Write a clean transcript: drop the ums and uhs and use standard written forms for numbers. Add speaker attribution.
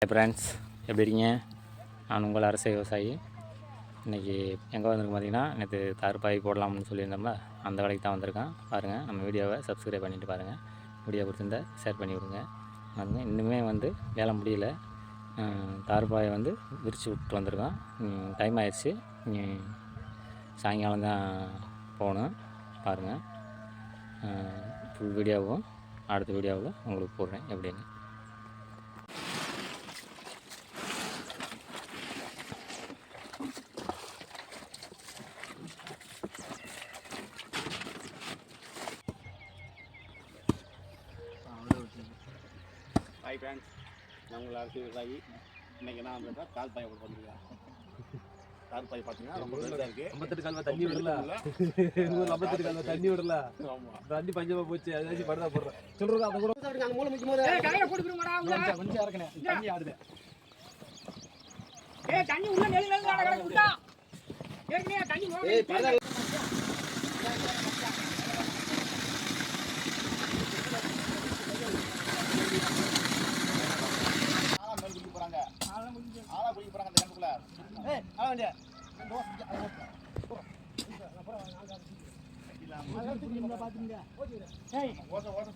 Speaker 1: Hi friends, எப்படி இருக்கீங்க? நான் உங்கள் அரசு விவசாயி. இன்றைக்கி எங்கே வந்திருக்கு பார்த்தீங்கன்னா, நேற்று தார்பாய் போடலாம்னு சொல்லியிருந்தோம்ல, அந்த வேலைக்கு தான் வந்திருக்கேன். பாருங்கள், நம்ம வீடியோவை சப்ஸ்கிரைப் பண்ணிவிட்டு பாருங்கள். வீடியோ பிடிச்சிருந்தா ஷேர் பண்ணி விடுங்க. பாருங்கள், இன்னுமே வேலை முடியல. தார்பாயை விரித்து விட்டு வந்திருக்கோம். டைம் ஆயிடுச்சு. சாயங்காலம் தான் போகணும். பாருங்கள், ஃபுல் வீடியோவும் அடுத்த வீடியோவில் உங்களுக்கு போடுறேன் எப்படின்னு.
Speaker 2: ஹாய் ஃப்ரெண்ட்ஸ், நான் உங்கள் அரசு விவசாயி. இன்றைக்கி என்ன வந்து கால் பாயை போட்டு வந்துருக்கேன். கால் பாய் பார்த்தீங்கன்னா ரொம்ப பெருசாக இருக்குது.
Speaker 3: 58 கால்வா தண்ணி விடல. 58 கால்வா தண்ணி விடல. ஆமாம், தண்ணி பஞ்சமாக போச்சு. அதாச்சும் படுதா போடுறேன் சொல்கிறது. அதை கூட அந்த மூளை முக்கியம் போது கொஞ்சம் இறக்கணே. தண்ணி ஆடுது.
Speaker 4: தண்ணி உள்ள நெல் நெல் கிடக்கு விட்டா ஏற்கனவே தண்ணி
Speaker 2: ஆளா குளிக்க போறாங்க அந்த கிணத்துக்குள்ள. ஓசை ஓசை